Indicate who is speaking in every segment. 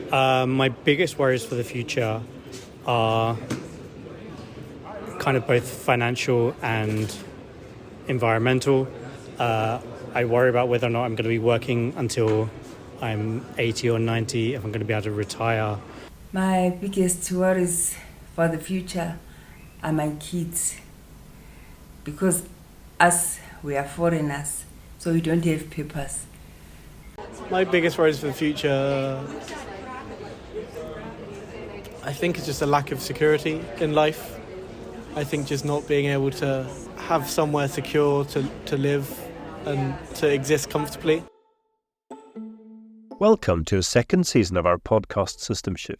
Speaker 1: My biggest worries for the future are kind of both financial and environmental. I worry about whether or not I'm going to be working until I'm 80 or 90, if I'm going to be able to retire.
Speaker 2: My biggest worries for the future are my kids, because us, we are foreigners, so we don't have papers.
Speaker 3: My biggest worries for the future, I think, is just a lack of security in life. I think just not being able to have somewhere secure to live and to exist comfortably.
Speaker 4: Welcome to a second season of our podcast SystemShift.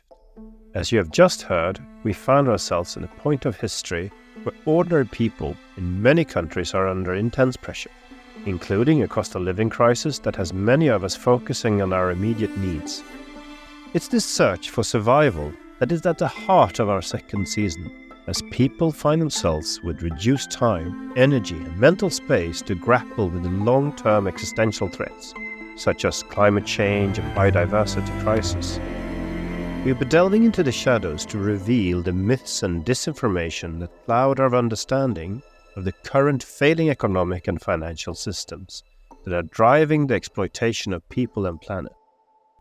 Speaker 4: As you have just heard, we find ourselves in a point of history where ordinary people in many countries are under intense pressure, including a cost of living crisis that has many of us focusing on our immediate needs. It's this search for survival that is at the heart of our second season, as people find themselves with reduced time, energy and mental space to grapple with the long-term existential threats, such as climate change and biodiversity crisis. We'll be delving into the shadows to reveal the myths and disinformation that cloud our understanding of the current failing economic and financial systems that are driving the exploitation of people and planet.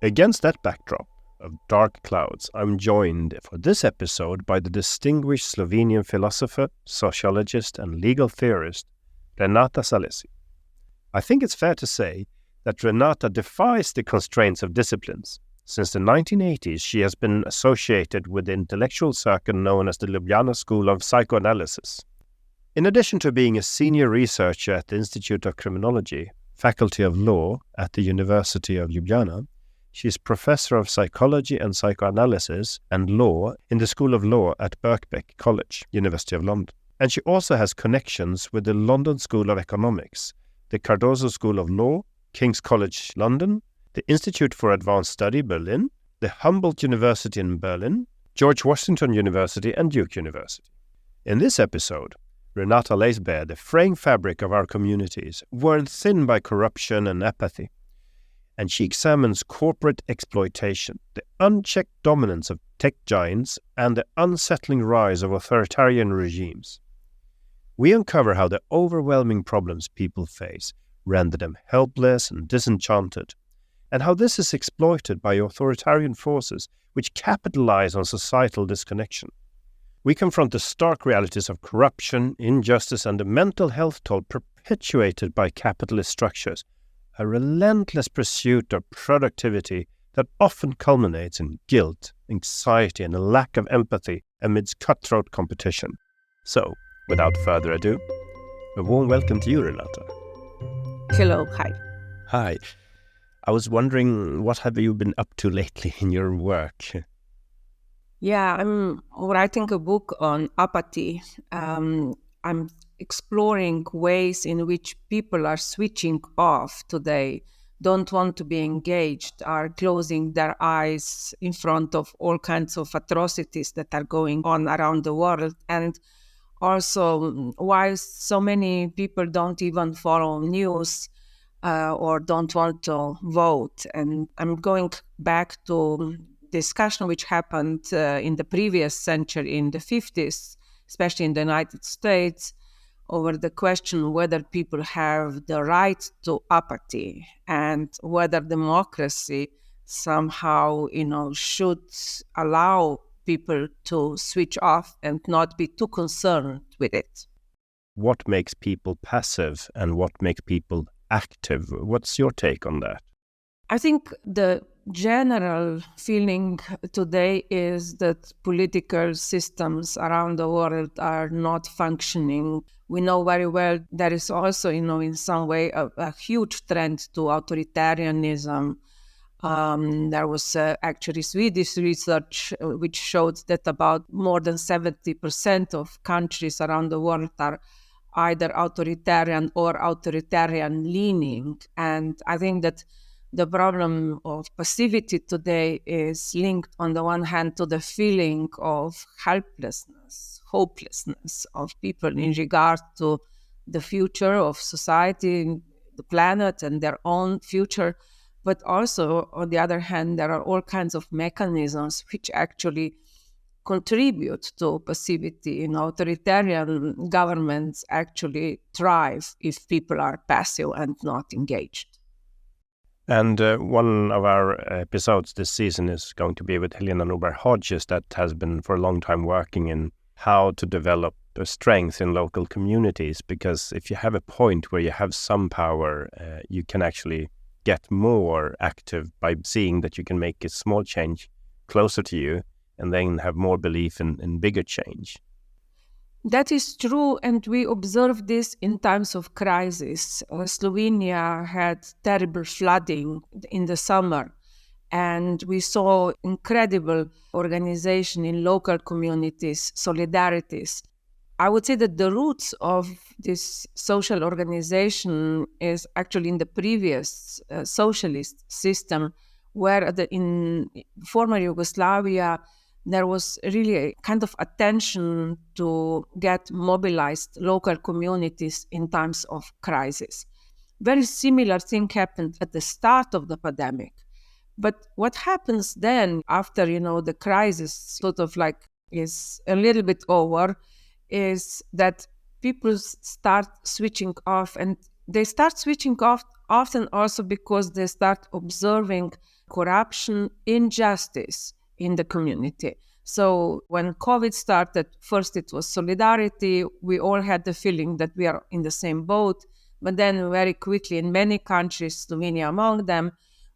Speaker 4: Against that backdrop of dark clouds, I'm joined for this episode by the distinguished Slovenian philosopher, sociologist and legal theorist, Renata Salecl. I think it's fair to say that Renata defies the constraints of disciplines. Since the 1980s, she has been associated with the intellectual circle known as the Ljubljana School of Psychoanalysis. In addition to being a senior researcher at the Institute of Criminology, Faculty of Law at the University of Ljubljana, she is Professor of Psychology and Psychoanalysis and Law in the School of Law at Birkbeck College, University of London. And she also has connections with the London School of Economics, the Cardozo School of Law, King's College London, the Institute for Advanced Study Berlin, the Humboldt University in Berlin, George Washington University and Duke University. In this episode, Renata lays bare the fraying fabric of our communities, worn thin by corruption and apathy, and she examines corporate exploitation, the unchecked dominance of tech giants, and the unsettling rise of authoritarian regimes. We uncover how the overwhelming problems people face render them helpless and disenchanted, and how this is exploited by authoritarian forces which capitalize on societal disconnection. We confront the stark realities of corruption, injustice, and the mental health toll perpetuated by capitalist structures, a relentless pursuit of productivity that often culminates in guilt, anxiety, and a lack of empathy amidst cutthroat competition. So, without further ado, a warm welcome to you, Renata.
Speaker 5: Hello, hi.
Speaker 4: Hi. I was wondering, what have you been up to lately in your work?
Speaker 5: Yeah, I'm writing a book on apathy. I'm exploring ways in which people are switching off today, don't want to be engaged, are closing their eyes in front of all kinds of atrocities that are going on around the world. And also why so many people don't even follow news or don't want to vote. And I'm going back to discussion which happened in the previous century, in the 50s, especially in the United States, over the question whether people have the right to apathy and whether democracy somehow, should allow people to switch off and not be too concerned with it.
Speaker 4: What makes people passive and what makes people active? What's your take on that?
Speaker 5: I think the general feeling today is that political systems around the world are not functioning. We know very well there is also, in some way a huge trend to authoritarianism. There was actually Swedish research which showed that about more than 70% of countries around the world are either authoritarian or authoritarian leaning. And I think that the problem of passivity today is linked on the one hand to the feeling of helplessness, hopelessness of people in regard to the future of society, the planet and their own future. But also, on the other hand, there are all kinds of mechanisms which actually contribute to passivity. Authoritarian governments actually thrive if people are passive and not engaged.
Speaker 4: And one of our episodes this season is going to be with Helena Norberg-Hodges, that has been for a long time working in how to develop a strength in local communities. Because if you have a point where you have some power, you can actually get more active by seeing that you can make a small change closer to you and then have more belief in bigger change.
Speaker 5: That is true, and we observe this in times of crisis. Slovenia had terrible flooding in the summer, and we saw incredible organization in local communities, solidarities. I would say that the roots of this social organization is actually in the previous socialist system, where in former Yugoslavia, there was really a kind of attention to get mobilized local communities in times of crisis. Very similar thing happened at the start of the pandemic. But what happens then after, the crisis sort of like is a little bit over, is that people start switching off, and they start switching off often also because they start observing corruption, injustice in the community. So when COVID started, first it was solidarity. We all had the feeling that we are in the same boat. But then very quickly in many countries, Slovenia among them,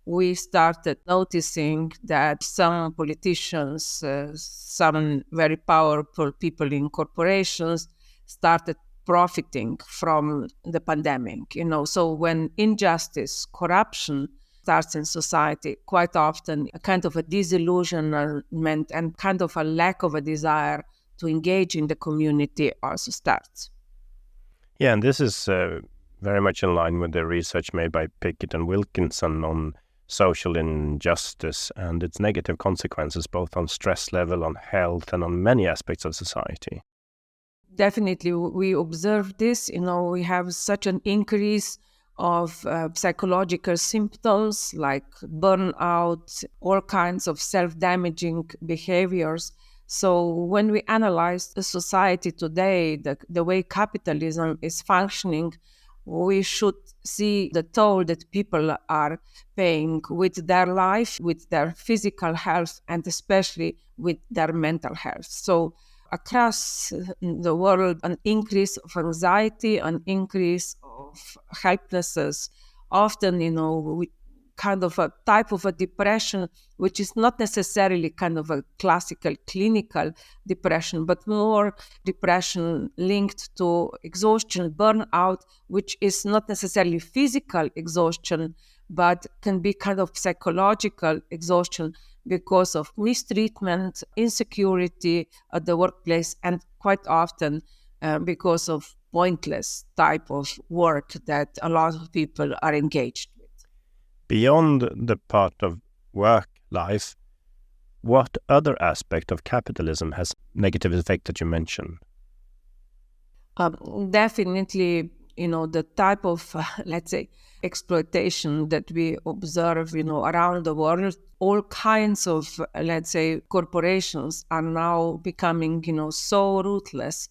Speaker 5: we started noticing that some politicians, some very powerful people in corporations started profiting from the pandemic. So when injustice, corruption starts in society, quite often a kind of a disillusionment and kind of a lack of a desire to engage in the community also starts.
Speaker 4: Yeah, and this is very much in line with the research made by Pickett and Wilkinson on social injustice and its negative consequences, both on stress level, on health, and on many aspects of society.
Speaker 5: Definitely, we observe this. We have such an increase of psychological symptoms like burnout, all kinds of self-damaging behaviors. So when we analyze the society today, the way capitalism is functioning, we should see the toll that people are paying with their life, with their physical health, and especially with their mental health. So across the world, an increase of anxiety, an increase of helplessness, often, with kind of a type of a depression, which is not necessarily kind of a classical clinical depression, but more depression linked to exhaustion, burnout, which is not necessarily physical exhaustion, but can be kind of psychological exhaustion because of mistreatment, insecurity at the workplace, and quite often because of pointless type of work that a lot of people are engaged with.
Speaker 4: Beyond the part of work life, what other aspect of capitalism has negative effect that you mentioned?
Speaker 5: Definitely, the type of, let's say, exploitation that we observe, around the world. All kinds of, let's say, corporations are now becoming, so ruthless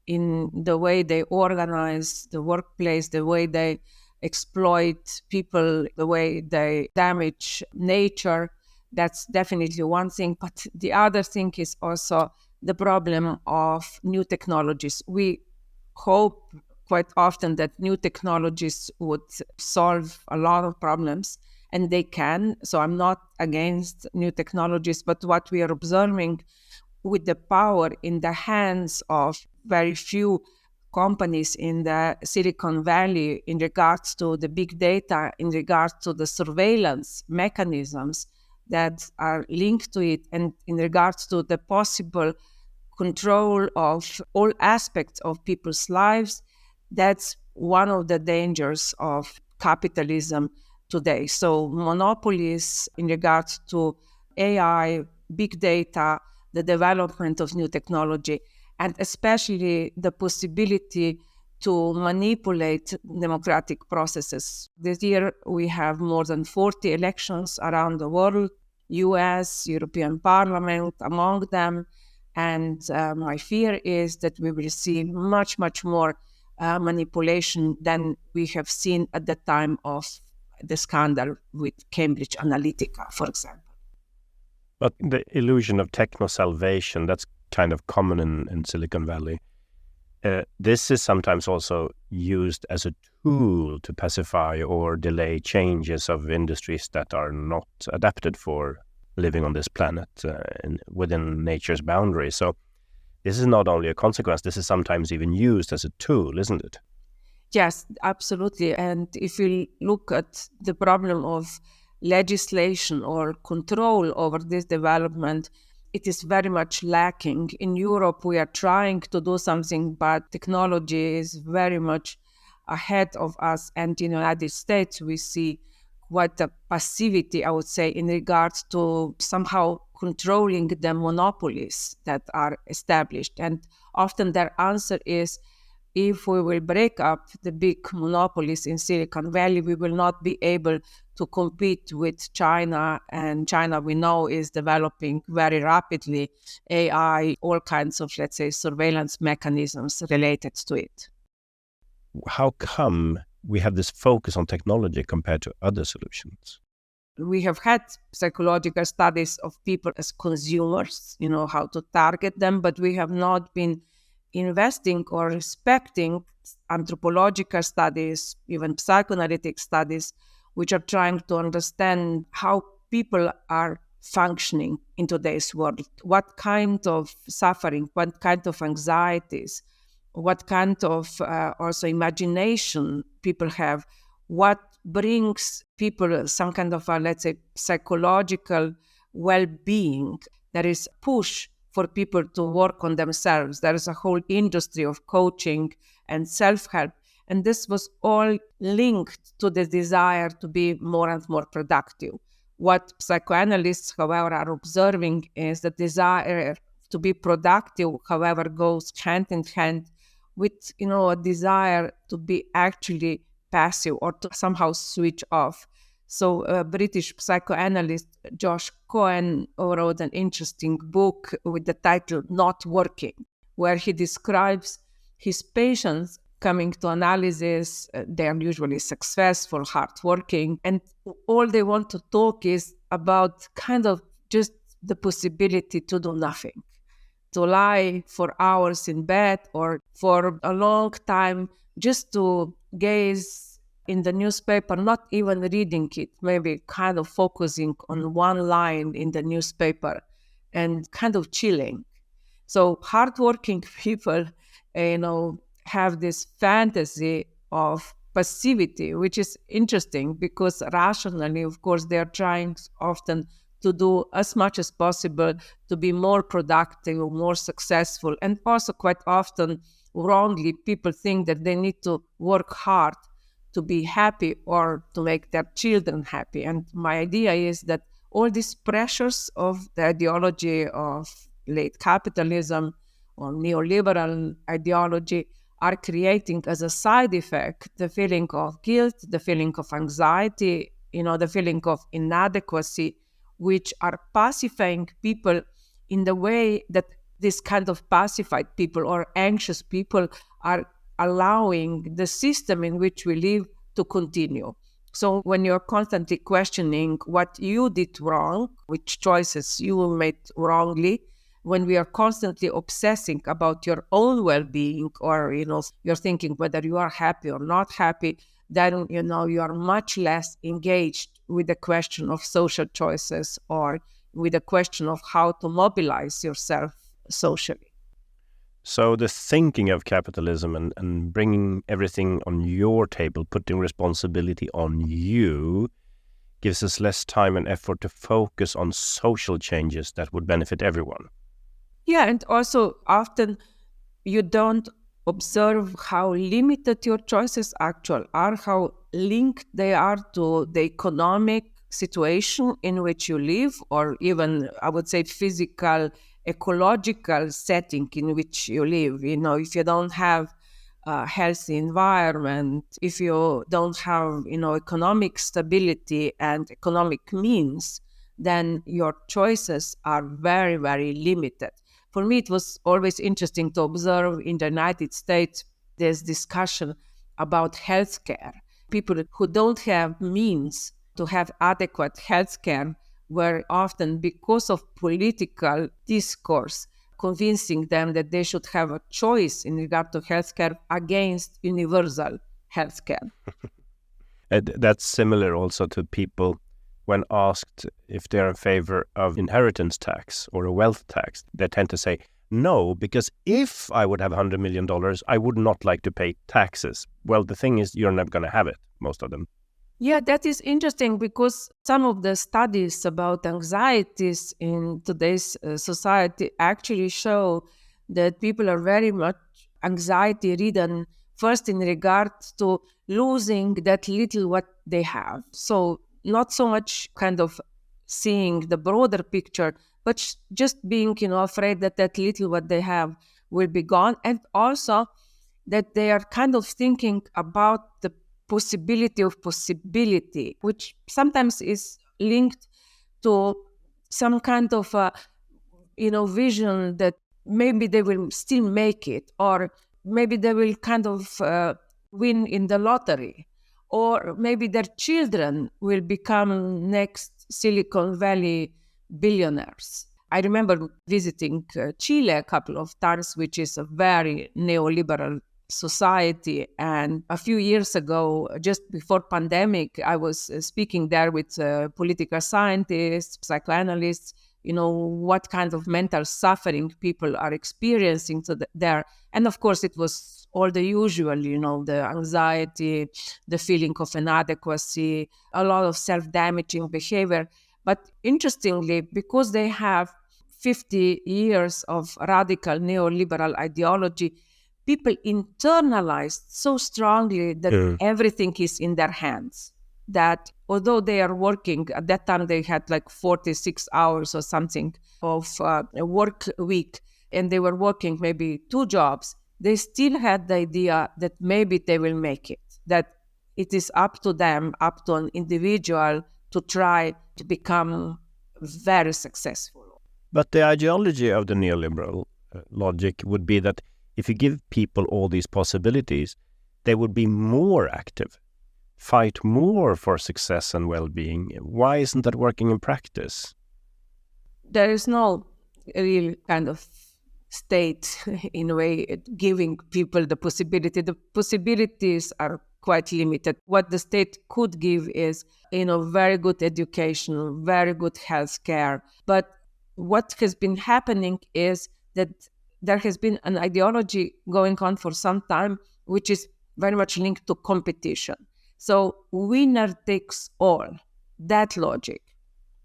Speaker 5: in the way they organize the workplace, the way they exploit people, the way they damage nature. That's definitely one thing. But the other thing is also the problem of new technologies. We hope quite often that new technologies would solve a lot of problems, and they can. So I'm not against new technologies, but what we are observing with the power in the hands of very few companies in the Silicon Valley in regards to the big data, in regards to the surveillance mechanisms that are linked to it, and in regards to the possible control of all aspects of people's lives, that's one of the dangers of capitalism today. So monopolies in regards to AI, big data, the development of new technology, and especially the possibility to manipulate democratic processes. This year, we have more than 40 elections around the world, US, European Parliament among them. And my fear is that we will see much, much more manipulation than we have seen at the time of the scandal with Cambridge Analytica, for example.
Speaker 4: But the illusion of techno-salvation, that's kind of common in Silicon Valley. This is sometimes also used as a tool to pacify or delay changes of industries that are not adapted for living on this planet within nature's boundaries. So this is not only a consequence, this is sometimes even used as a tool, isn't it?
Speaker 5: Yes, absolutely. And if you look at the problem of legislation or control over this development, it is very much lacking. In Europe, we are trying to do something, but technology is very much ahead of us. And in the United States, we see quite a passivity, I would say, in regards to somehow controlling the monopolies that are established. And often their answer is, if we will break up the big monopolies in Silicon Valley, we will not be able to compete with China. And China, we know, is developing very rapidly AI, all kinds of, let's say, surveillance mechanisms related to it.
Speaker 4: How come we have this focus on technology compared to other solutions?
Speaker 5: We have had psychological studies of people as consumers, how to target them, but we have not been investing or respecting anthropological studies, even psychoanalytic studies, which are trying to understand how people are functioning in today's world, what kind of suffering, what kind of anxieties, what kind of also imagination people have, what brings people some kind of, let's say, psychological well-being. There is a push for people to work on themselves. There is a whole industry of coaching and self-help. And this was all linked to the desire to be more and more productive. What psychoanalysts, however, are observing is the desire to be productive, however, goes hand in hand with, a desire to be actually passive or to somehow switch off. So British psychoanalyst Josh Cohen wrote an interesting book with the title Not Working, where he describes his patients coming to analysis. They are usually successful, hardworking, and all they want to talk is about kind of just the possibility to do nothing, to lie for hours in bed or for a long time just to gaze in the newspaper, not even reading it, maybe kind of focusing on one line in the newspaper and kind of chilling. So hardworking people, have this fantasy of passivity, which is interesting because rationally, of course, they're trying often to do as much as possible to be more productive, more successful. And also quite often, wrongly, people think that they need to work hard to be happy or to make their children happy. And my idea is that all these pressures of the ideology of late capitalism or neoliberal ideology are creating as a side effect the feeling of guilt, the feeling of anxiety, the feeling of inadequacy, which are pacifying people in the way that this kind of pacified people or anxious people are allowing the system in which we live to continue. So when you're constantly questioning what you did wrong, which choices you made wrongly, when we are constantly obsessing about your own well-being or, you're thinking whether you are happy or not happy, then, you are much less engaged with the question of social choices or with the question of how to mobilize yourself socially.
Speaker 4: So the thinking of capitalism and bringing everything on your table, putting responsibility on you, gives us less time and effort to focus on social changes that would benefit everyone.
Speaker 5: Yeah, and also often you don't observe how limited your choices actually are, how linked they are to the economic situation in which you live, or even, I would say, physical, ecological setting in which you live. If you don't have healthy environment, if you don't have, economic stability and economic means, then your choices are very, very limited. For me, it was always interesting to observe in the United States, there's discussion about healthcare. People who don't have means to have adequate healthcare were often, because of political discourse, convincing them that they should have a choice in regard to healthcare against universal healthcare.
Speaker 4: That's similar also to people when asked if they're in favor of inheritance tax or a wealth tax. They tend to say, no, because if I would have $100 million, I would not like to pay taxes. Well, the thing is, you're never going to have it, most of them.
Speaker 5: Yeah, that is interesting because some of the studies about anxieties in today's society actually show that people are very much anxiety-ridden, first in regard to losing that little what they have. So not so much kind of seeing the broader picture, but just being, afraid that that little what they have will be gone. And also that they are kind of thinking about the possibility of possibility, which sometimes is linked to some kind of vision that maybe they will still make it, or maybe they will kind of win in the lottery, or maybe their children will become next Silicon Valley billionaires. I remember visiting Chile a couple of times, which is a very neoliberal society. And a few years ago, just before pandemic, I was speaking there with political scientists, psychoanalysts, what kind of mental suffering people are experiencing there. And of course, it was all the usual, the anxiety, the feeling of inadequacy, a lot of self-damaging behavior. But interestingly, because they have 50 years of radical neoliberal ideology, people internalized so strongly that everything is in their hands. That although they are working, at that time they had like 46 hours or something of a work week, and they were working maybe 2 jobs, they still had the idea that maybe they will make it, that it is up to them, up to an individual to try to become very successful.
Speaker 4: But the ideology of the neoliberal logic would be that if you give people all these possibilities, they would be more active, fight more for success and well-being. Why isn't that working in practice?
Speaker 5: There is no real kind of state, in a way, giving people the possibility. The possibilities are quite limited. What the state could give is, very good education, very good health care. But what has been happening is that there has been an ideology going on for some time, which is very much linked to competition. So winner takes all. That logic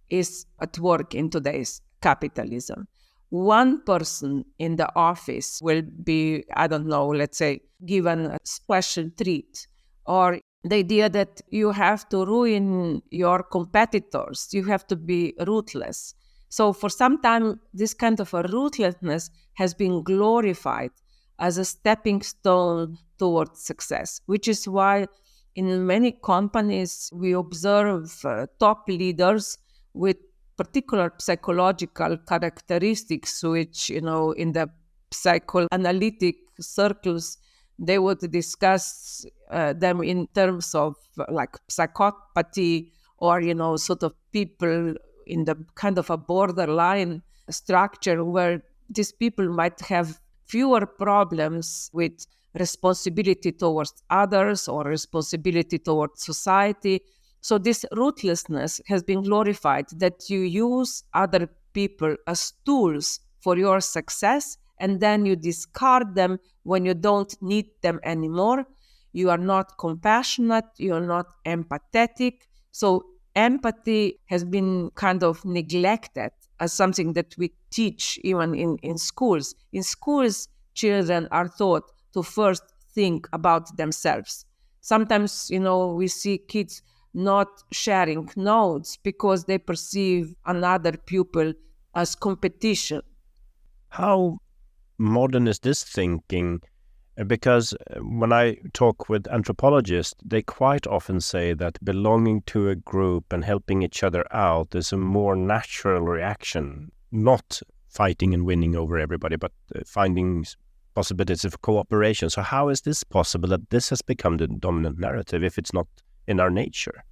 Speaker 5: is at work in today's capitalism. One person in the office will be, let's say, given a special treat, or the idea that you have to ruin your competitors, you have to be ruthless. So for some time, this kind of a ruthlessness has been glorified as a stepping stone towards success, which is why in many companies we observe top leaders with particular psychological characteristics, which, in the psychoanalytic circles, they would discuss them in terms of like psychopathy, or, sort of people in the kind of a borderline structure where these people might have fewer problems with responsibility towards others or responsibility towards society. So this ruthlessness has been glorified, that you use other people as tools for your success, and then you discard them when you don't need them anymore. You are not compassionate, you are not empathetic. So empathy has been kind of neglected as something that we teach even in schools. In schools, children are taught to first think about themselves. Sometimes, we see kids not sharing notes because they perceive another pupil as competition.
Speaker 4: How modern is this thinking? Because when I talk with anthropologists, they quite often say that belonging to a group and helping each other out is a more natural reaction, not fighting and winning over everybody, but finding possibilities of cooperation. So how is this possible that this has become the dominant narrative if it's not in our nature?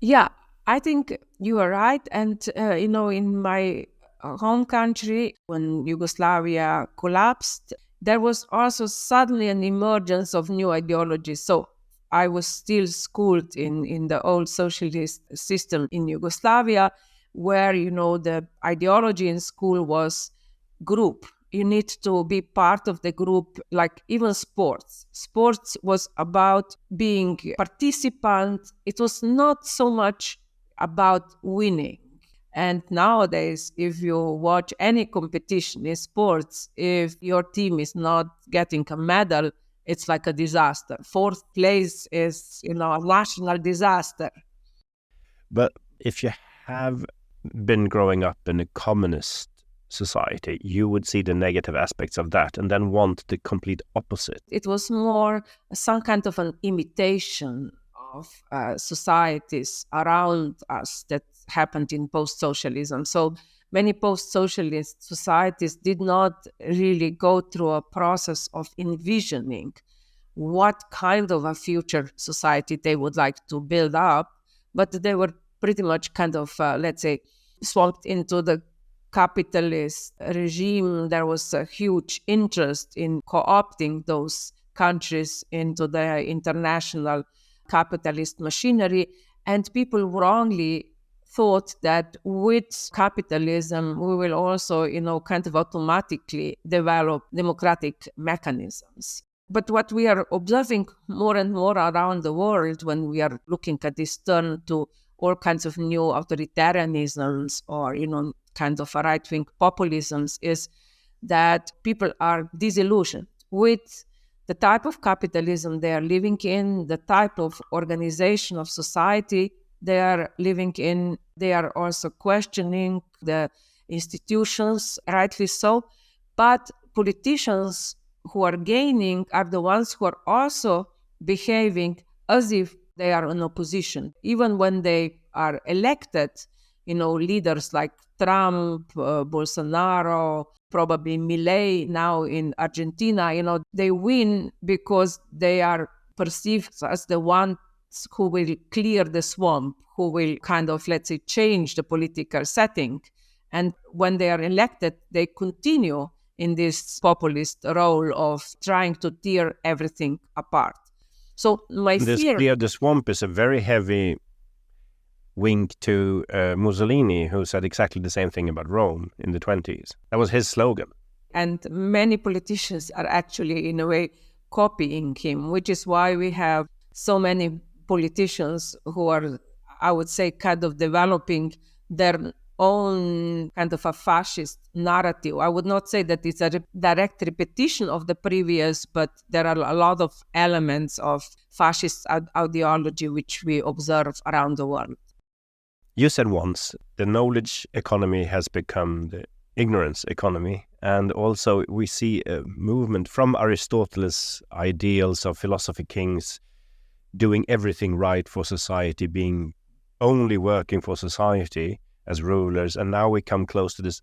Speaker 5: Yeah, I think you are right. And, in my home country, when Yugoslavia collapsed, there was also suddenly an emergence of new ideologies. So I was still schooled in the old socialist system in Yugoslavia, where, the ideology in school was group. You need to be part of the group, like even sports. Sports was about being participant. It was not so much about winning. And nowadays, if you watch any competition in sports, if your team is not getting a medal, it's like a disaster. Fourth place is, a national disaster.
Speaker 4: But if you have been growing up in a communist society, you would see the negative aspects of that and then want the complete opposite.
Speaker 5: It was more some kind of an imitation of societies around us that happened in post-socialism. So many post-socialist societies did not really go through a process of envisioning what kind of a future society they would like to build up, but they were pretty much kind of, let's say, swamped into the capitalist regime. There was a huge interest in co-opting those countries into the international capitalist machinery, and people wrongly thought that with capitalism we will also, kind of automatically develop democratic mechanisms. But what we are observing more and more around the world when we are looking at this turn to all kinds of new authoritarianisms or, kind of right-wing populisms is that people are disillusioned with the type of capitalism they are living in, the type of organization of society they are living in. They are also questioning the institutions, rightly so. But politicians who are gaining are the ones who are also behaving as if they are in opposition. Even when they are elected, leaders like Trump, Bolsonaro, probably Milei now in Argentina, they win because they are perceived as the ones who will clear the swamp, who will kind of, let's say, change the political setting. And when they are elected, they continue in this populist role of trying to tear everything apart. So
Speaker 4: this clear the swamp is a very heavy wink to Mussolini, who said exactly the same thing about Rome in the 1920s. That was his slogan.
Speaker 5: And many politicians are actually, in a way, copying him, which is why we have so many politicians who are, I would say, kind of developing their own kind of a fascist narrative. I would not say that it's a direct repetition of the previous, but there are a lot of elements of fascist ideology which we observe around the world.
Speaker 4: You said once the knowledge economy has become the ignorance economy, and also we see a movement from Aristotle's ideals of philosophy kings doing everything right for society, being only working for society as rulers, and now we come close to this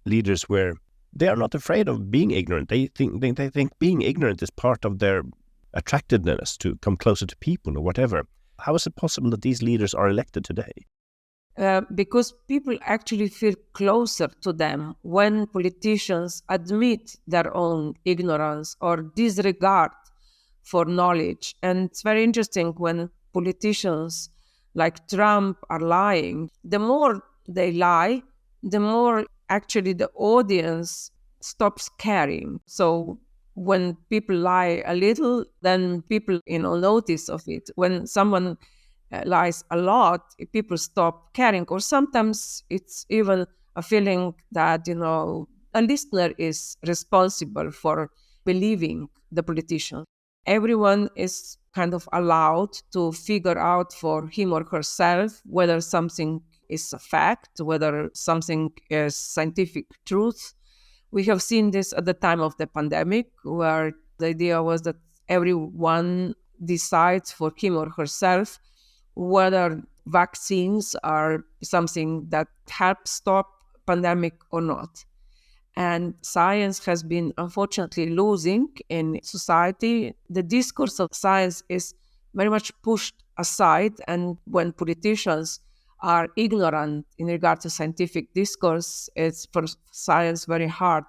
Speaker 4: leaders where they are not afraid of being ignorant. They think being ignorant is part of their attractiveness to come closer to people or whatever. How is it possible that these leaders are elected today?
Speaker 5: Because people actually feel closer to them when politicians admit their own ignorance or disregard for knowledge. And it's very interesting when politicians like Trump are lying. The more they lie, the more actually the audience stops caring. So when people lie a little, then people, notice of it. When someone lies a lot, people stop caring. Or sometimes it's even a feeling that, a listener is responsible for believing the politician. Everyone is kind of allowed to figure out for him or herself whether something is a fact, whether something is scientific truth. We have seen this at the time of the pandemic, where The idea was that everyone decides for him or herself whether vaccines are something that helps stop pandemic or not. And science has been unfortunately losing in society. The discourse of science is very much pushed aside, and when politicians are ignorant in regard to scientific discourse, it's for science very hard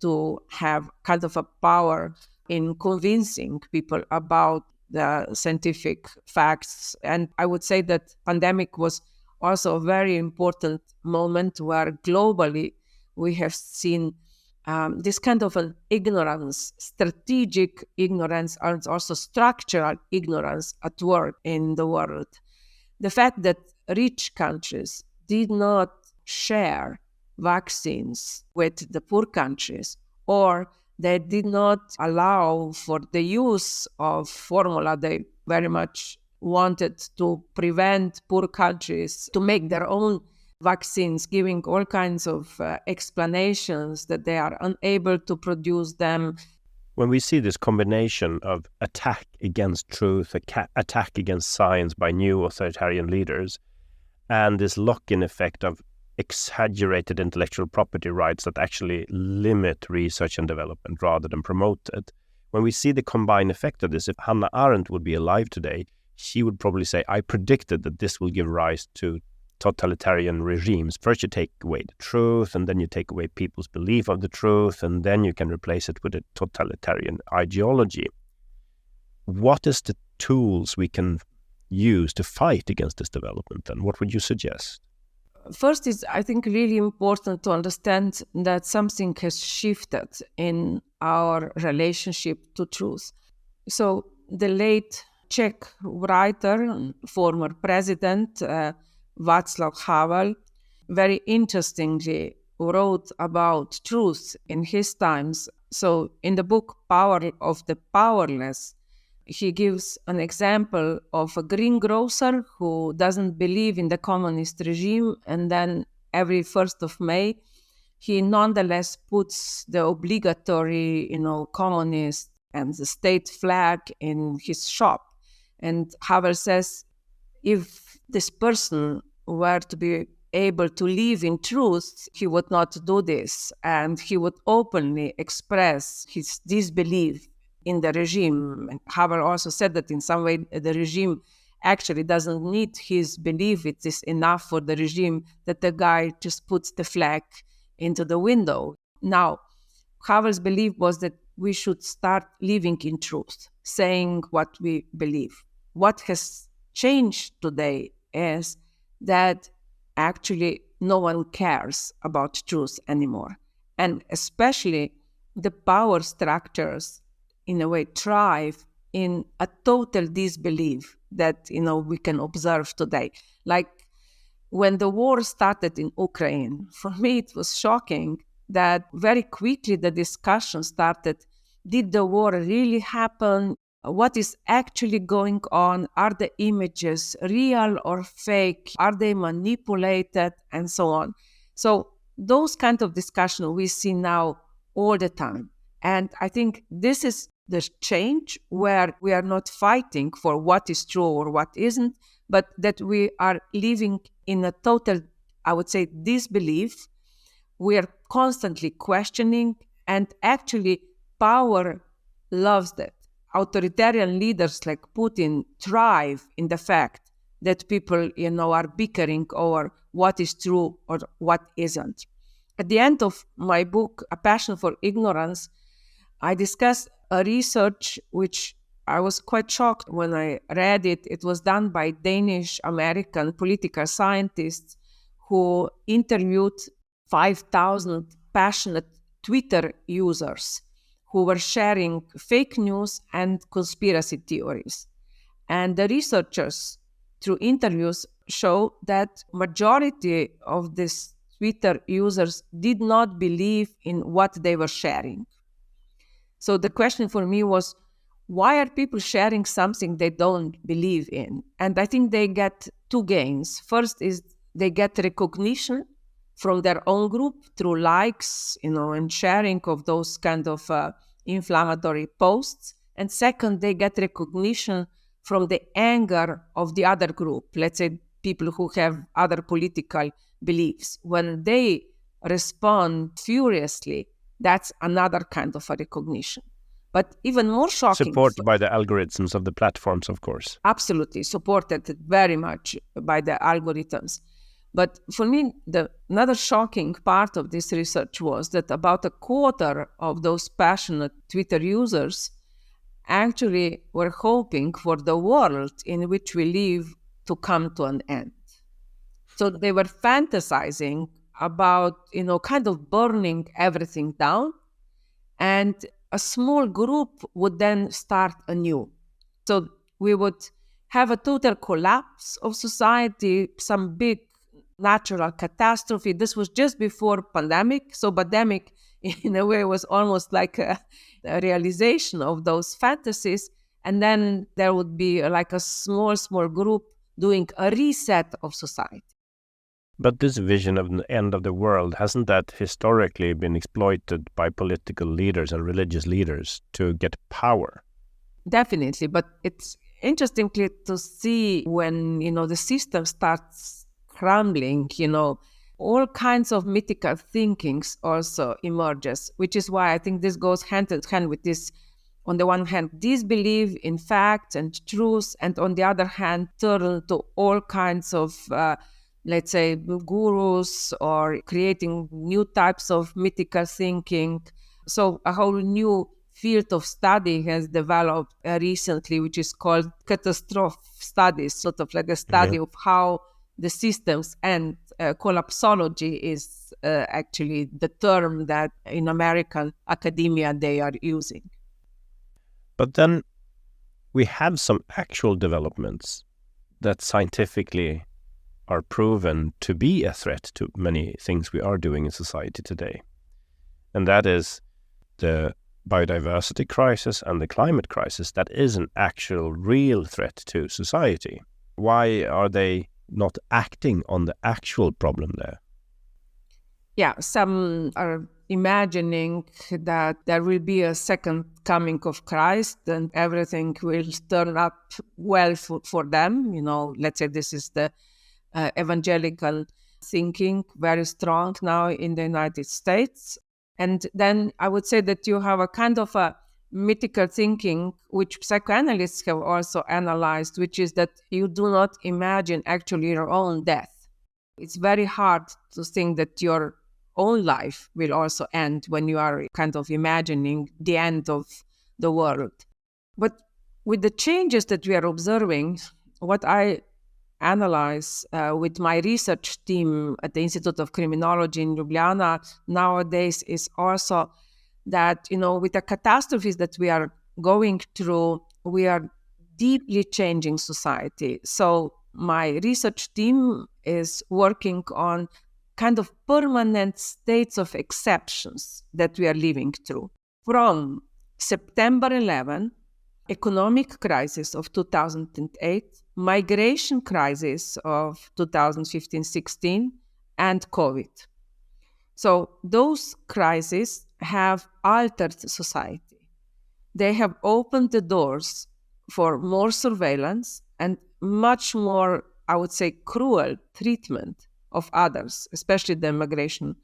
Speaker 5: to have kind of a power in convincing people about the scientific facts. And I would say that pandemic was also a very important moment where globally we have seen this kind of an ignorance, strategic ignorance, and also structural ignorance at work in the world. The fact that rich countries did not share vaccines with the poor countries, or they did not allow for the use of formula they very much wanted to prevent poor countries to make their own vaccines, giving all kinds of explanations that they are unable to produce them.
Speaker 4: When we see this combination of attack against truth, attack against science by new authoritarian leaders, and this lock-in effect of exaggerated intellectual property rights that actually limit research and development rather than promote it, when we see the combined effect of this, if Hannah Arendt would be alive today, she would probably say, I predicted that this will give rise to totalitarian regimes. First you take away the truth, and then you take away people's belief of the truth, and then you can replace it with a totalitarian ideology. What is the tools we can use to fight against this development, and what would you suggest?
Speaker 5: First, is I think really important to understand that something has shifted in our relationship to truth. So the late Czech writer, former president, Václav Havel, very interestingly wrote about truth in his times. So in the book Power of the Powerless, he gives an example of a greengrocer who doesn't believe in the communist regime, and then every 1st of May, he nonetheless puts the obligatory, communist and the state flag in his shop. And Havel says, if this person were to be able to live in truth, he would not do this, and he would openly express his disbelief in the regime. And Havel also said that in some way the regime actually doesn't need his belief. It is enough for the regime that the guy just puts the flag into the window. Now, Havel's belief was that we should start living in truth, saying what we believe. What has changed today is that actually no one cares about truth anymore. And especially the power structures in a way thrive in a total disbelief that we can observe today. Like when the war started in Ukraine, for me it was shocking that very quickly the discussion started. Did the war really happen? What is actually going on? Are the images real or fake? Are they manipulated? And so on. So those kind of discussion we see now all the time. And I think this is the change where we are not fighting for what is true or what isn't, but that we are living in a total, I would say, disbelief. We are constantly questioning, and actually power loves that. Authoritarian leaders like Putin thrive in the fact that people, are bickering over what is true or what isn't. At the end of my book, A Passion for Ignorance, I discuss a research which I was quite shocked when I read it. It was done by Danish-American political scientists who interviewed 5,000 passionate Twitter users who were sharing fake news and conspiracy theories. And the researchers, through interviews, show that majority of these Twitter users did not believe in what they were sharing. So the question for me was, why are people sharing something they don't believe in? And I think they get two gains. First is they get recognition from their own group through likes, and sharing of those kind of inflammatory posts. And second, they get recognition from the anger of the other group, let's say people who have other political beliefs. When they respond furiously, that's another kind of a recognition. But even more shocking...
Speaker 4: Supported by the algorithms of the platforms, of course.
Speaker 5: Absolutely, supported very much by the algorithms. But for me, another shocking part of this research was that about a quarter of those passionate Twitter users actually were hoping for the world in which we live to come to an end. So they were fantasizing about, kind of burning everything down, and a small group would then start anew. So we would have a total collapse of society, some big natural catastrophe. This was just before pandemic. So pandemic, in a way, was almost like a realization of those fantasies. And then there would be like a small group doing a reset of society.
Speaker 4: But this vision of the end of the world, hasn't that historically been exploited by political leaders and religious leaders to get power?
Speaker 5: Definitely, but it's interesting to see when, the system starts crumbling, all kinds of mythical thinkings also emerges, which is why I think this goes hand in hand with this. On the one hand, disbelief in facts and truth, and on the other hand, turn to all kinds of let's say, gurus, or creating new types of mythical thinking. So a whole new field of study has developed recently, which is called catastrophe studies, sort of like a study of how the systems, and collapsology is actually the term that in American academia they are using.
Speaker 4: But then we have some actual developments that scientifically are proven to be a threat to many things we are doing in society today. And that is the biodiversity crisis and the climate crisis. That is an actual real threat to society. Why are they not acting on the actual problem there?
Speaker 5: Yeah, some are imagining that there will be a second coming of Christ and everything will turn up well for them. Let's say this is the evangelical thinking, very strong now in the United States. And then I would say that you have a kind of a mythical thinking, which psychoanalysts have also analyzed, which is that you do not imagine actually your own death. It's very hard to think that your own life will also end when you are kind of imagining the end of the world. But with the changes that we are observing, what I analyze with my research team at the Institute of Criminology in Ljubljana nowadays is also that, with the catastrophes that we are going through, we are deeply changing society. So my research team is working on kind of permanent states of exceptions that we are living through. From September 11, economic crisis of 2008, migration crisis of 2015-16, and COVID. So those crises have altered society. They have opened the doors for more surveillance and much more, I would say, cruel treatment of others, especially the migration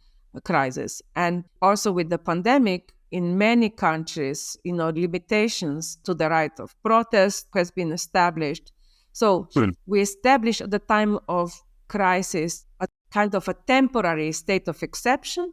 Speaker 5: crisis. And also with the pandemic, in many countries, limitations to the right of protest has been established. So we established at the time of crisis a kind of a temporary state of exception,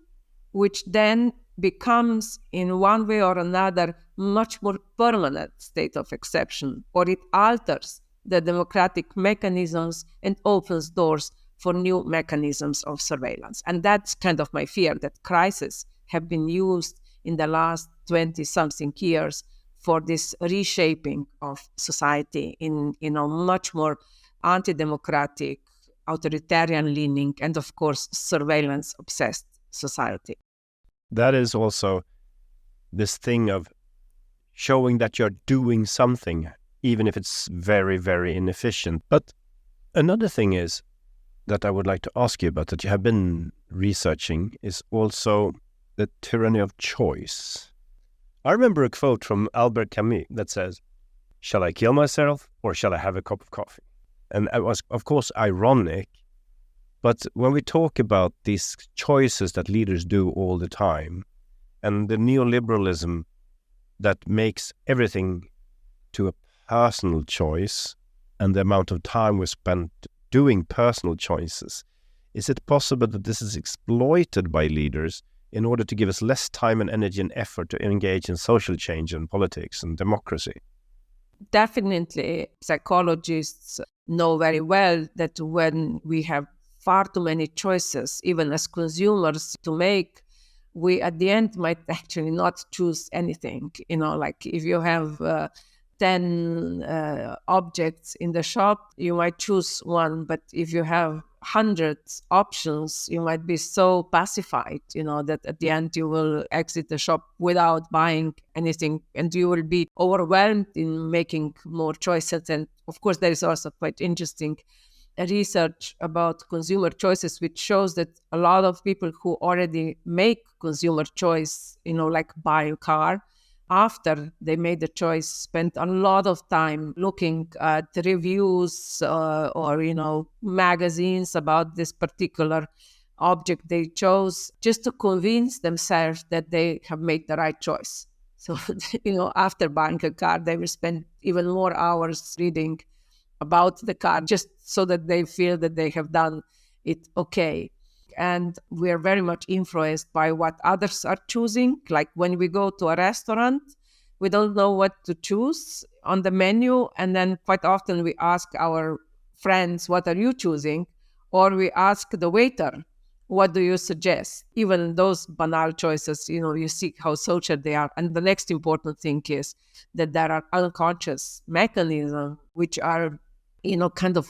Speaker 5: which then becomes in one way or another much more permanent state of exception, or it alters the democratic mechanisms and opens doors for new mechanisms of surveillance. And that's kind of my fear, that crises have been used in the last 20-something years for this reshaping of society in much more anti-democratic, authoritarian-leaning, and of course, surveillance-obsessed society.
Speaker 4: That is also this thing of showing that you're doing something, even if it's very, very inefficient. But another thing is that I would like to ask you about, that you have been researching, is also the tyranny of choice. I remember a quote from Albert Camus that says, "Shall I kill myself or shall I have a cup of coffee?" And it was, of course, ironic. But when we talk about these choices that leaders do all the time, and the neoliberalism that makes everything to a personal choice, and the amount of time we spent doing personal choices, is it possible that this is exploited by leaders in order to give us less time and energy and effort to engage in social change and politics and democracy?
Speaker 5: Definitely, psychologists know very well that when we have far too many choices, even as consumers, to make, we at the end might actually not choose anything. Like if you have 10 objects in the shop, you might choose one, but if you have 100 options, you might be so pacified, that at the end you will exit the shop without buying anything, and you will be overwhelmed in making more choices. And of course, there is also quite interesting research about consumer choices, which shows that a lot of people who already make consumer choice, like buy a car, after they made the choice, spent a lot of time looking at reviews or magazines about this particular object they chose, just to convince themselves that they have made the right choice. So, after buying a car, they will spend even more hours reading about the car, just so that they feel that they have done it okay. And we are very much influenced by what others are choosing. Like when we go to a restaurant, we don't know what to choose on the menu. And then quite often we ask our friends, what are you choosing? Or we ask the waiter, what do you suggest? Even those banal choices, you see how social they are. And the next important thing is that there are unconscious mechanisms which are kind of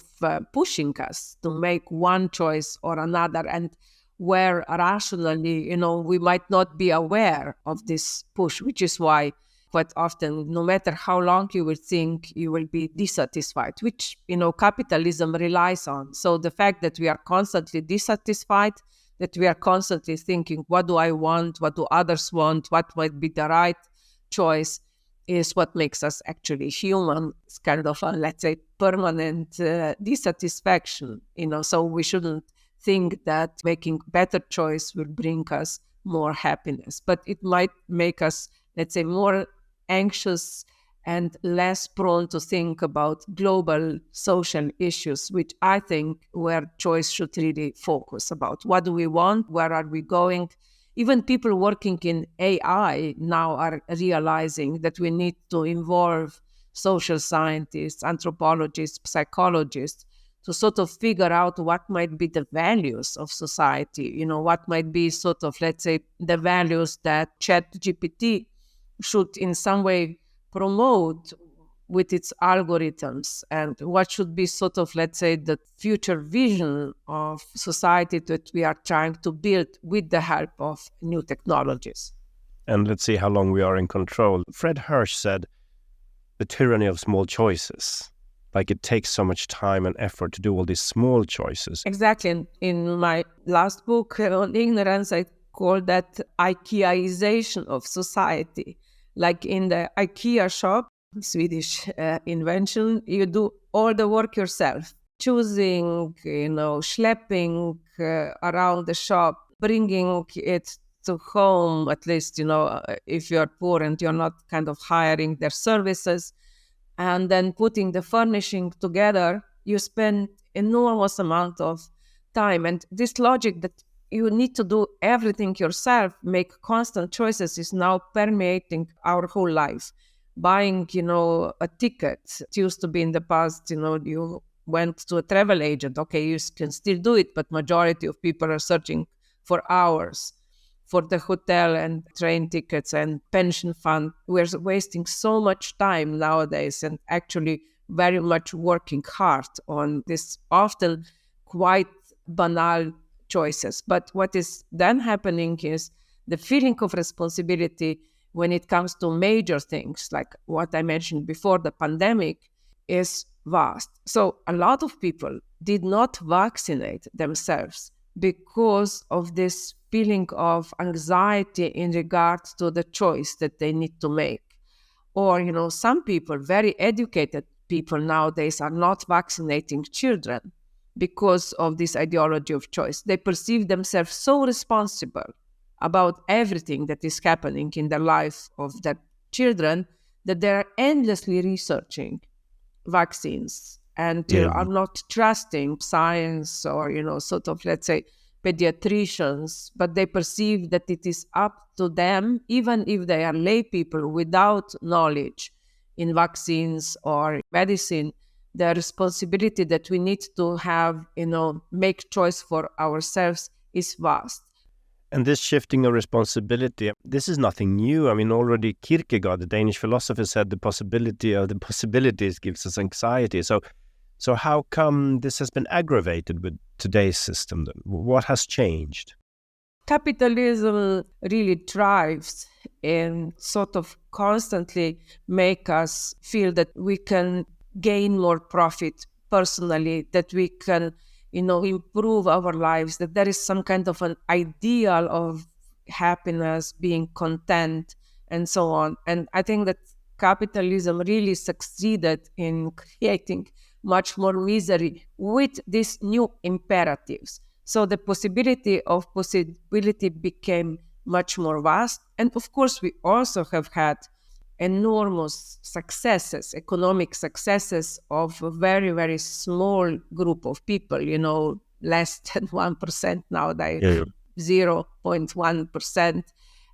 Speaker 5: pushing us to make one choice or another, and where rationally, we might not be aware of this push, which is why quite often, no matter how long you will think, you will be dissatisfied, which, capitalism relies on. So the fact that we are constantly dissatisfied, that we are constantly thinking, what do I want? What do others want? What might be the right choice? Is what makes us actually human. It's kind of a, let's say, permanent dissatisfaction, so we shouldn't think that making better choice will bring us more happiness, but it might make us, let's say, more anxious and less prone to think about global social issues, which I think where choice should really focus about. What do we want? Where are we going? Even people working in AI now are realizing that we need to involve social scientists, anthropologists, psychologists to sort of figure out what might be the values of society, what might be sort of, let's say, the values that ChatGPT should in some way promote with its algorithms, and what should be sort of, let's say, the future vision of society that we are trying to build with the help of new technologies.
Speaker 4: And let's see how long we are in control. Fred Hirsch said, the tyranny of small choices. Like it takes so much time and effort to do all these small choices.
Speaker 5: Exactly. In my last book on ignorance, I call that IKEAization of society. Like in the IKEA shop, Swedish invention, you do all the work yourself, choosing, schlepping around the shop, bringing it to home, at least, if you're poor and you're not kind of hiring their services, and then putting the furnishing together, you spend enormous amount of time. And this logic that you need to do everything yourself, make constant choices, is now permeating our whole life. Buying, a ticket. It used to be in the past, you went to a travel agent. Okay, you can still do it, but majority of people are searching for hours for the hotel and train tickets and pension fund. We're wasting so much time nowadays and actually very much working hard on this often quite banal choices. But what is then happening is the feeling of responsibility when it comes to major things, like what I mentioned before, the pandemic, is vast. So a lot of people did not vaccinate themselves because of this feeling of anxiety in regards to the choice that they need to make. Or, some people, very educated people nowadays, are not vaccinating children because of this ideology of choice. They perceive themselves so responsible about everything that is happening in the life of their children that they are endlessly researching vaccines and are not trusting science or, sort of, let's say, pediatricians, but they perceive that it is up to them, even if they are lay people without knowledge in vaccines or medicine, the responsibility that we need to have, make choice for ourselves is vast.
Speaker 4: And this shifting of responsibility, this is nothing new. I mean, already Kierkegaard, the Danish philosopher, said the possibility of the possibilities gives us anxiety. So how come this has been aggravated with today's system then? What has changed?
Speaker 5: Capitalism really thrives and sort of constantly make us feel that we can gain more profit personally, that we can, improve our lives, that there is some kind of an ideal of happiness, being content, and so on. And I think that capitalism really succeeded in creating much more misery with these new imperatives. So the possibility became much more vast. And of course, we also have had enormous successes, economic successes of a very, very small group of people, less than 1% nowadays, 0.1%.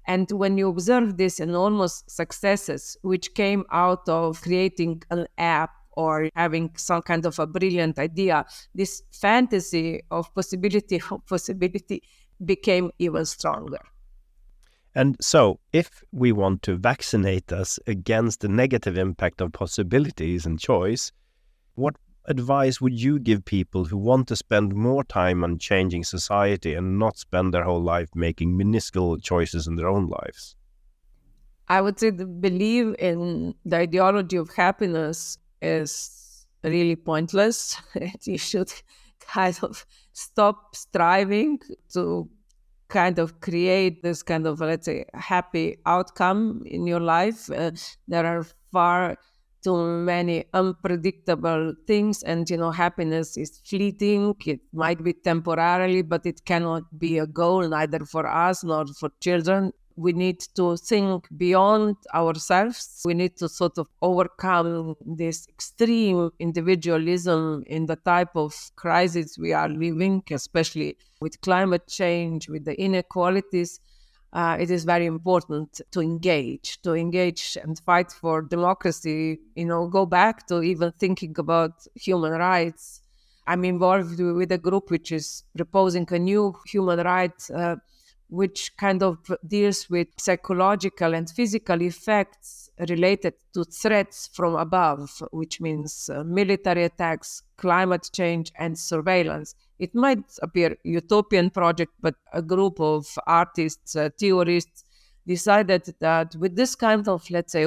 Speaker 5: And when you observe these enormous successes, which came out of creating an app or having some kind of a brilliant idea, this fantasy of possibility became even stronger.
Speaker 4: And so, if we want to vaccinate us against the negative impact of possibilities and choice, what advice would you give people who want to spend more time on changing society and not spend their whole life making minuscule choices in their own lives?
Speaker 5: I would say the belief in the ideology of happiness is really pointless. You should kind of stop striving to kind of create this kind of, let's say, happy outcome in your life. There are far too many unpredictable things, and happiness is fleeting. It might be temporarily, but it cannot be a goal neither for us nor for children. We need to think beyond ourselves. We need to sort of overcome this extreme individualism in the type of crisis we are living, especially with climate change, with the inequalities. It is very important to engage and fight for democracy, go back to even thinking about human rights. I'm involved with a group which is proposing a new human rights which kind of deals with psychological and physical effects related to threats from above, which means military attacks, climate change, and surveillance. It might appear utopian project, but a group of artists, theorists, decided that with this kind of, let's say,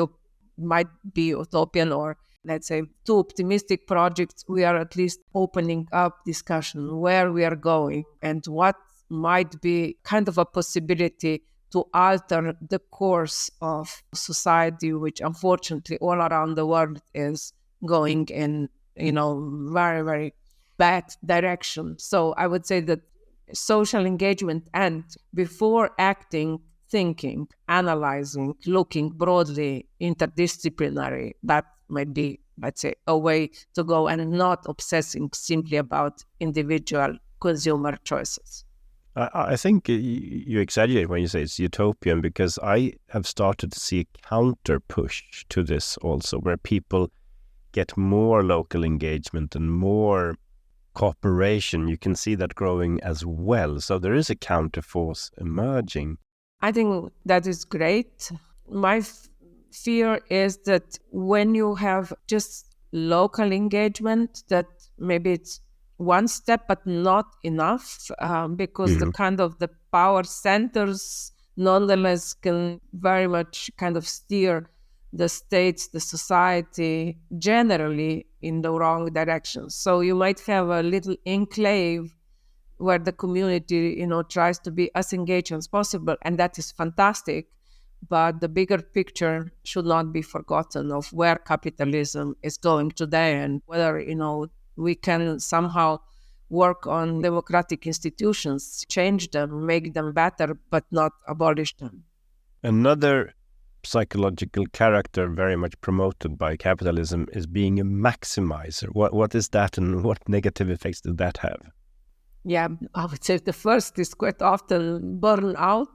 Speaker 5: might be utopian or, let's say, too optimistic projects, we are at least opening up discussion where we are going and what might be kind of a possibility to alter the course of society, which unfortunately all around the world is going in, very, very bad direction. So I would say that social engagement and before acting, thinking, analyzing, looking broadly, interdisciplinary, that might be, let's say, a way to go and not obsessing simply about individual consumer choices.
Speaker 4: I think you exaggerate when you say it's utopian, because I have started to see a counter push to this also, where people get more local engagement and more cooperation. You can see that growing as well. So there is a counter force emerging.
Speaker 5: I think that is great. My fear is that when you have just local engagement, that maybe it's one step, but not enough, because the kind of the power centers nonetheless can very much kind of steer the states, the society generally in the wrong direction. So you might have a little enclave where the community, tries to be as engaged as possible, and that is fantastic. But the bigger picture should not be forgotten of where capitalism is going today and whether, we can somehow work on democratic institutions, change them, make them better, but not abolish them.
Speaker 4: Another psychological character very much promoted by capitalism is being a maximizer. What is that, and what negative effects does that have?
Speaker 5: Yeah, I would say the first is quite often burnout,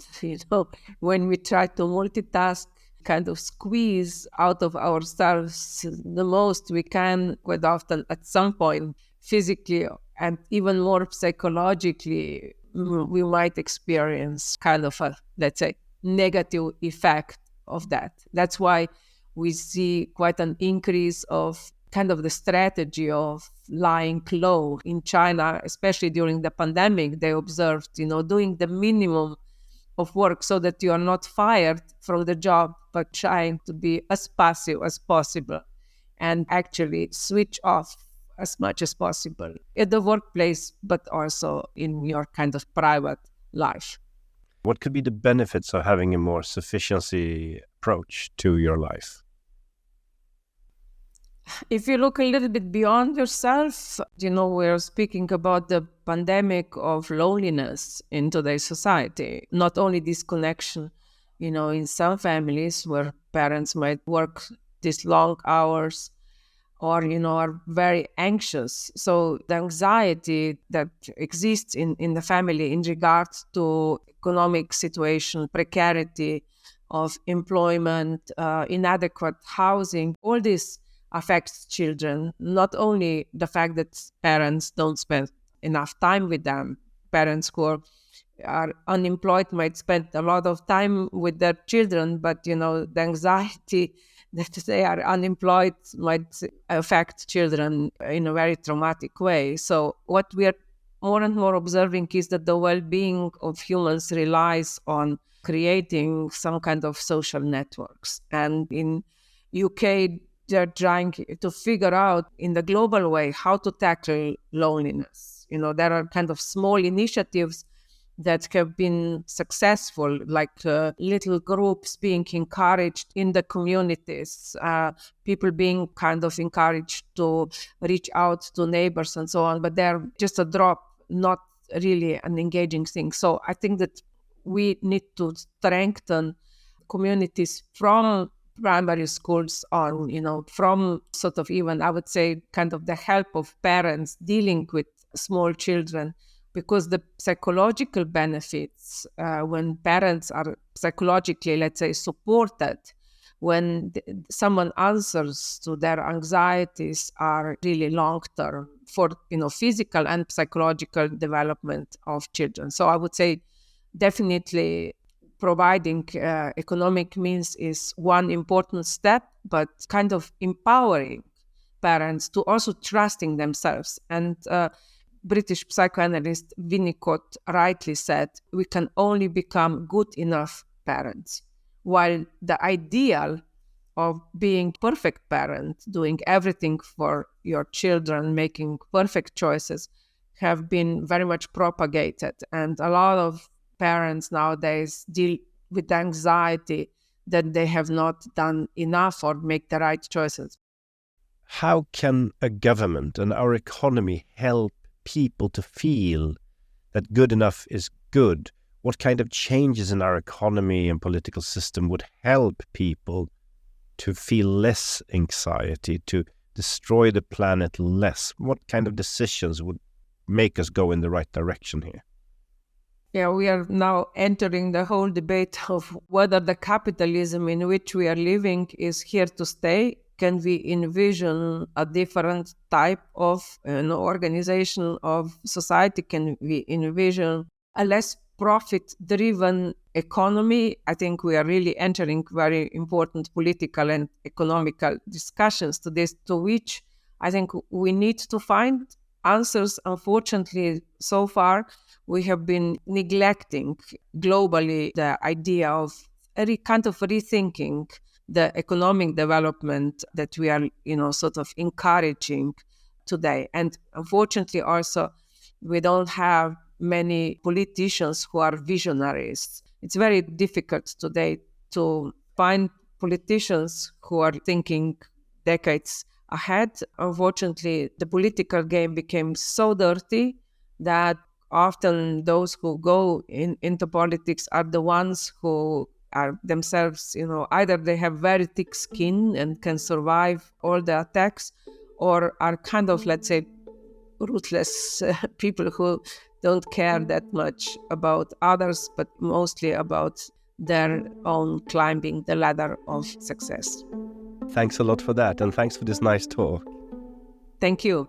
Speaker 5: when we try to multitask, kind of squeeze out of ourselves the most we can. Quite often at some point, physically and even more psychologically, we might experience kind of a, let's say, negative effect of that. That's why we see quite an increase of kind of the strategy of lying low in China, especially during the pandemic. They observed, doing the minimum of work so that you are not fired from the job, but trying to be as passive as possible and actually switch off as much as possible in the workplace, but also in your kind of private life.
Speaker 4: What could be the benefits of having a more sufficiency approach to your life?
Speaker 5: If you look a little bit beyond yourself, we're speaking about the pandemic of loneliness in today's society, not only disconnection, in some families where parents might work these long hours or, are very anxious. So the anxiety that exists in the family in regards to economic situation, precarity of employment, inadequate housing, all this affects children. Not only the fact that parents don't spend enough time with them. Parents who are unemployed might spend a lot of time with their children, but the anxiety that they are unemployed might affect children in a very traumatic way. So what we are more and more observing is that the well-being of humans relies on creating some kind of social networks. And in UK, they're trying to figure out in the global way how to tackle loneliness. There are kind of small initiatives that have been successful, like little groups being encouraged in the communities, people being kind of encouraged to reach out to neighbors and so on, but they're just a drop, not really an engaging thing. So I think that we need to strengthen communities from primary schools on, from sort of even, I would say, kind of the help of parents dealing with small children, because the psychological benefits, when parents are psychologically, let's say, supported, when someone answers to their anxieties, are really long-term for, physical and psychological development of children. So I would say definitely providing economic means is one important step, but kind of empowering parents to also trusting themselves. And British psychoanalyst Winnicott rightly said, we can only become good enough parents, while the ideal of being perfect parent, doing everything for your children, making perfect choices, have been very much propagated. And a lot of parents nowadays deal with anxiety that they have not done enough or make the right choices.
Speaker 4: How can a government and our economy help people to feel that good enough is good? What kind of changes in our economy and political system would help people to feel less anxiety, to destroy the planet less? What kind of decisions would make us go in the right direction here?
Speaker 5: Yeah, we are now entering the whole debate of whether the capitalism in which we are living is here to stay. Can we envision a different type of organization of society? Can we envision a less profit-driven economy? I think we are really entering very important political and economical discussions to this, to which I think we need to find answers. Unfortunately, so far, we have been neglecting globally the idea of kind of rethinking the economic development that we are, sort of encouraging today. And unfortunately, also, we don't have many politicians who are visionaries. It's very difficult today to find politicians who are thinking decades ahead. Unfortunately, the political game became so dirty that often those who go into politics are the ones who are themselves, either they have very thick skin and can survive all the attacks, or are kind of, let's say, ruthless people who don't care that much about others, but mostly about their own climbing the ladder of success.
Speaker 4: Thanks a lot for that, and thanks for this nice talk.
Speaker 5: Thank you.